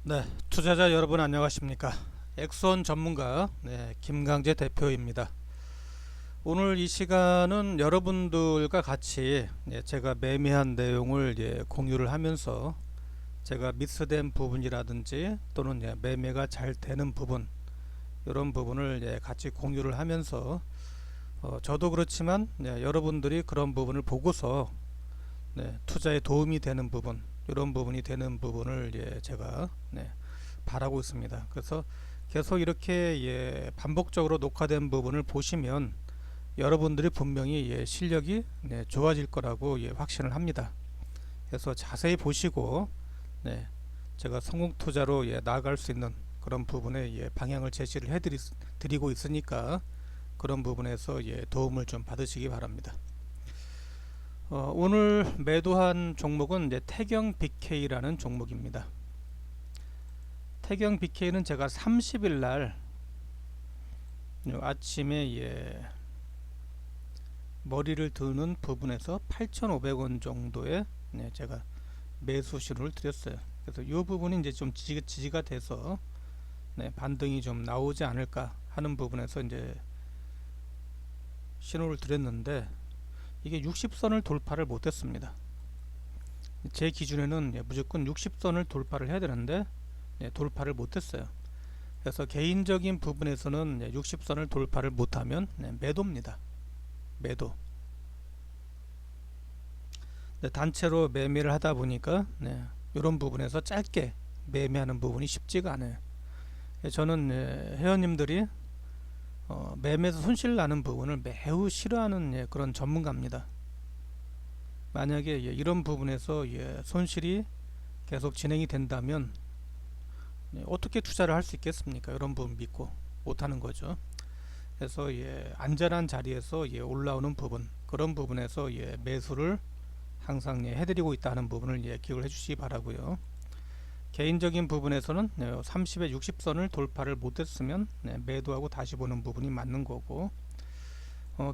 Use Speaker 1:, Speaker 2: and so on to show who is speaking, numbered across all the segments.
Speaker 1: 네, 투자자 여러분 안녕하십니까? 엑소원 전문가 김강재 대표입니다. 오늘 이 시간은 여러분들과 같이 제가 매매한 내용을 공유를 하면서 제가 미스된 부분이라든지 또는 매매가 잘 되는 부분 이런 부분을 같이 공유를 하면서 저도 그렇지만 여러분들이 그런 부분을 보고서 투자에 도움이 되는 부분 이런 부분이 되는 부분을 제가 바라고 있습니다. 그래서 계속 이렇게 반복적으로 녹화된 부분을 보시면 여러분들이 분명히 실력이 좋아질 거라고 확신을 합니다. 그래서 자세히 보시고 제가 성공 투자로 나아갈 수 있는 그런 부분에 방향을 제시를 해드리고 있으니까 그런 부분에서 도움을 좀 받으시기 바랍니다. 오늘 매도한 종목은 태경 BK라는 종목입니다. 태경 BK는 제가 30일 날 아침에 머리를 드는 부분에서 8,500원 정도의 제가 매수 신호를 드렸어요. 그래서 이 부분이 이제 좀 지지가 돼서 반등이 좀 나오지 않을까 하는 부분에서 이제 신호를 드렸는데 이게 60선을 돌파를 못했습니다. 제 기준에는 무조건 60선을 돌파를 해야 되는데 돌파를 못했어요. 그래서 개인적인 부분에서는 60선을 돌파를 못하면 매도입니다. 매도. 단체로 매매를 하다 보니까 이런 부분에서 짧게 매매하는 부분이 쉽지가 않아요. 저는 회원님들이 매매에서 손실 나는 부분을 매우 싫어하는 그런 전문가입니다. 만약에 이런 부분에서 손실이 계속 진행이 된다면 어떻게 투자를 할 수 있겠습니까? 이런 부분 믿고 못하는 거죠. 그래서 안전한 자리에서 올라오는 부분 그런 부분에서 매수를 항상 해드리고 있다는 부분을 기억을 해주시기 바라고요. 개인적인 부분에서는 30에 60선을 돌파를 못했으면 매도하고 다시 보는 부분이 맞는 거고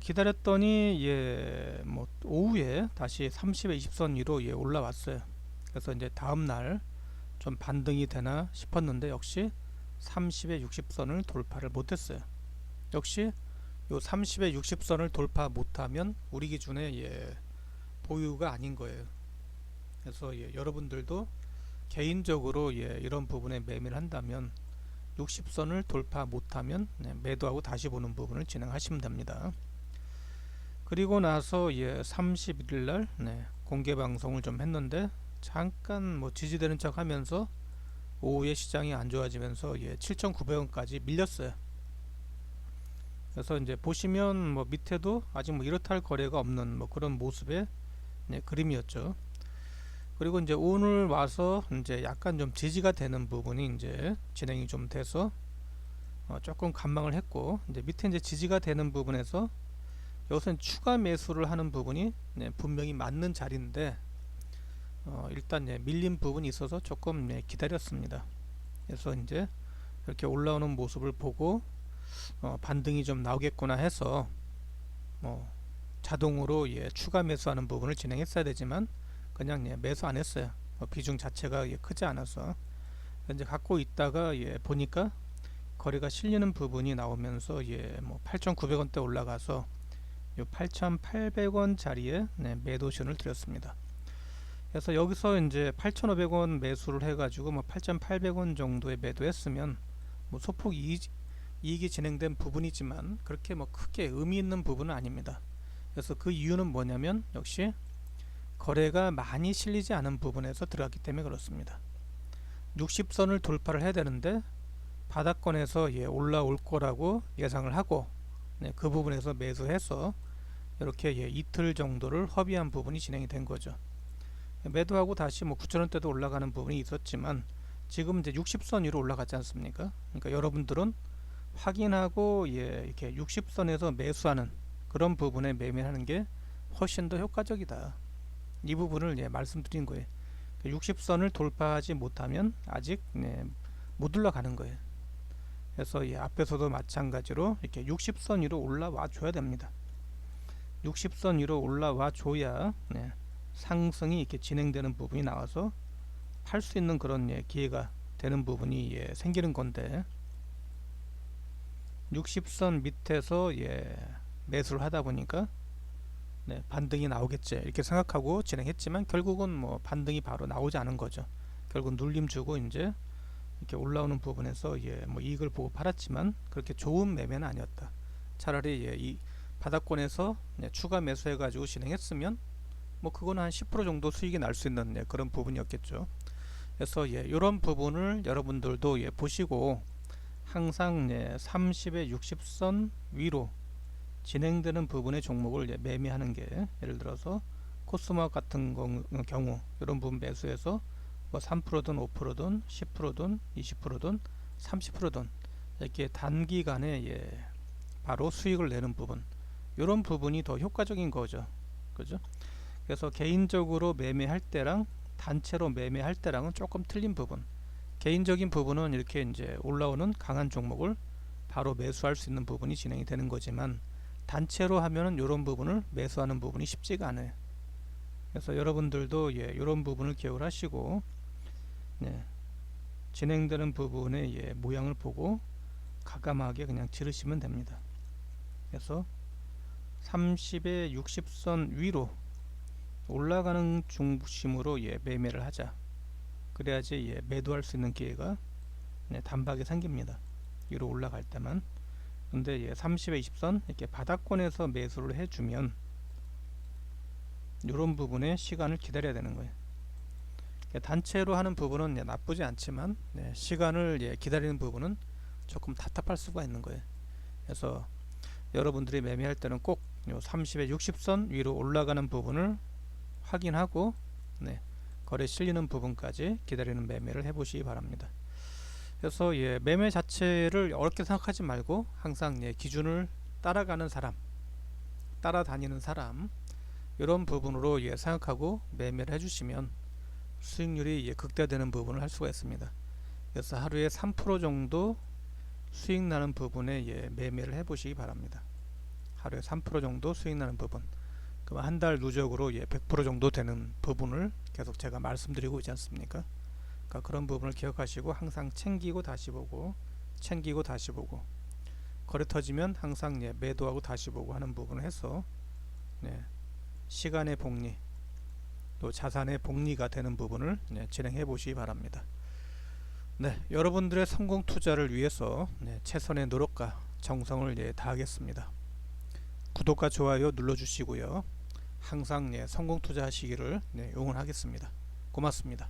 Speaker 1: 기다렸더니 뭐 오후에 다시 30에 20선 위로 올라왔어요. 그래서 이제 다음날 좀 반등이 되나 싶었는데 역시 30에 60선을 돌파를 못했어요. 역시 요 30에 60선을 돌파 못하면 우리 기준에 보유가 아닌 거예요. 그래서 여러분들도 개인적으로 이런 부분에 매매를 한다면 60선을 돌파 못하면 매도하고 다시 보는 부분을 진행하시면 됩니다. 그리고 나서 31일날 공개 방송을 좀 했는데 잠깐 뭐 지지되는 척 하면서 오후에 시장이 안 좋아지면서 7,900원까지 밀렸어요. 그래서 이제 보시면 뭐 밑에도 아직 뭐 이렇다 할 거래가 없는 뭐 그런 모습의 그림이었죠. 그리고 이제 오늘 와서 이제 약간 좀 지지가 되는 부분이 이제 진행이 좀 돼서 조금 관망을 했고 이제 밑에 이제 지지가 되는 부분에서 여기서 추가 매수를 하는 부분이 분명히 맞는 자리인데 일단 밀린 부분이 있어서 조금 기다렸습니다. 그래서 이제 이렇게 올라오는 모습을 보고 반등이 좀 나오겠구나 해서 자동으로 추가 매수하는 부분을 진행했어야 되지만 그냥 매수 안 했어요. 비중 자체가 크지 않아서 이제 갖고 있다가 보니까 거래가 실리는 부분이 나오면서 뭐 8,900원대 올라가서 8,800원 자리에 매도신을 드렸습니다. 그래서 여기서 이제 8,500원 매수를 해가지고 뭐 8,800원 정도에 매도했으면 뭐 소폭 이익이 진행된 부분이지만 그렇게 뭐 크게 의미 있는 부분은 아닙니다. 그래서 그 이유는 뭐냐면 역시 거래가 많이 실리지 않은 부분에서 들어갔기 때문에 그렇습니다. 60선을 돌파를 해야 되는데 바닥권에서 올라올 거라고 예상을 하고 그 부분에서 매수해서 이렇게 이틀 정도를 허비한 부분이 진행이 된 거죠. 매도하고 다시 뭐 9,000원대도 올라가는 부분이 있었지만 지금 이제 60선 위로 올라갔지 않습니까? 그러니까 여러분들은 확인하고 이렇게 60선에서 매수하는 그런 부분에 매매하는 게 훨씬 더 효과적이다. 이 부분을 말씀드린 거예요. 60선을 돌파하지 못하면 아직 못 올라가는 거예요. 그래서 앞에서도 마찬가지로 이렇게 60선 위로 올라와 줘야 됩니다. 60선 위로 올라와 줘야 상승이 이렇게 진행되는 부분이 나와서 팔 수 있는 그런 기회가 되는 부분이 예, 생기는 건데 60선 밑에서 예, 매수를 하다 보니까 네, 반등이 나오겠지 이렇게 생각하고 진행했지만 결국은 뭐 반등이 바로 나오지 않은 거죠. 결국 눌림 주고 이제 이렇게 올라오는 부분에서 예, 뭐 이익을 보고 팔았지만 그렇게 좋은 매매는 아니었다. 차라리 예, 이 바닥권에서 네, 추가 매수해 가지고 진행했으면 뭐 그거는 한 10% 정도 수익이 날 수 있는 네, 그런 부분이었겠죠. 그래서 예, 이런 부분을 여러분들도 예, 보시고 항상 예, 30의 60선 위로 진행되는 부분의 종목을 예, 매매하는 게 예를 들어서 코스모 같은 경우 이런 부분 매수해서 뭐 3%든 5%든 10%든 20%든 30%든 이렇게 단기간에 예, 바로 수익을 내는 부분 이런 부분이 더 효과적인 거죠. 그죠? 그래서 개인적으로 매매할 때랑 단체로 매매할 때랑은 조금 틀린 부분. 개인적인 부분은 이렇게 이제 올라오는 강한 종목을 바로 매수할 수 있는 부분이 진행이 되는 거지만 단체로 하면은 이런 부분을 매수하는 부분이 쉽지가 않아요. 그래서 여러분들도 예, 이런 부분을 기억을 하시고 네, 진행되는 부분의 예, 모양을 보고 과감하게 그냥 지르시면 됩니다. 그래서 30의 60선 위로 올라가는 중심으로 예, 매매를 하자. 그래야지 예, 매도할 수 있는 기회가 네, 단박에 생깁니다. 위로 올라갈 때만. 근데 예, 30의 20선 이렇게 바닥권에서 매수를 해주면 이런 부분에 시간을 기다려야 되는 거예요. 단체로 하는 부분은 예, 나쁘지 않지만 네, 시간을 예, 기다리는 부분은 조금 답답할 수가 있는 거예요. 그래서 여러분들이 매매할 때는 꼭 30의 60선 위로 올라가는 부분을 확인하고 네, 거래 실리는 부분까지 기다리는 매매를 해보시기 바랍니다. 그래서 예, 매매 자체를 어렵게 생각하지 말고 항상 예, 기준을 따라가는 사람, 따라다니는 사람 이런 부분으로 예, 생각하고 매매를 해주시면 수익률이 예, 극대화되는 부분을 할 수가 있습니다. 그래서 하루에 3% 정도 수익 나는 부분에 예, 매매를 해보시기 바랍니다. 하루에 3% 정도 수익 나는 부분. 그럼 한 달 누적으로 예, 100% 정도 되는 부분을 계속 제가 말씀드리고 있지 않습니까? 그러니까 그런 부분을 기억하시고 항상 챙기고 다시 보고 챙기고 다시 보고 거래 터지면 항상 예, 매도하고 다시 보고 하는 부분을 해서 네, 시간의 복리 또 자산의 복리가 되는 부분을 네, 진행해 보시기 바랍니다. 네, 여러분들의 성공 투자를 위해서 네, 최선의 노력과 정성을 예, 다하겠습니다. 구독과 좋아요 눌러주시고요. 항상 예, 성공 투자하시기를 네, 응원하겠습니다. 고맙습니다.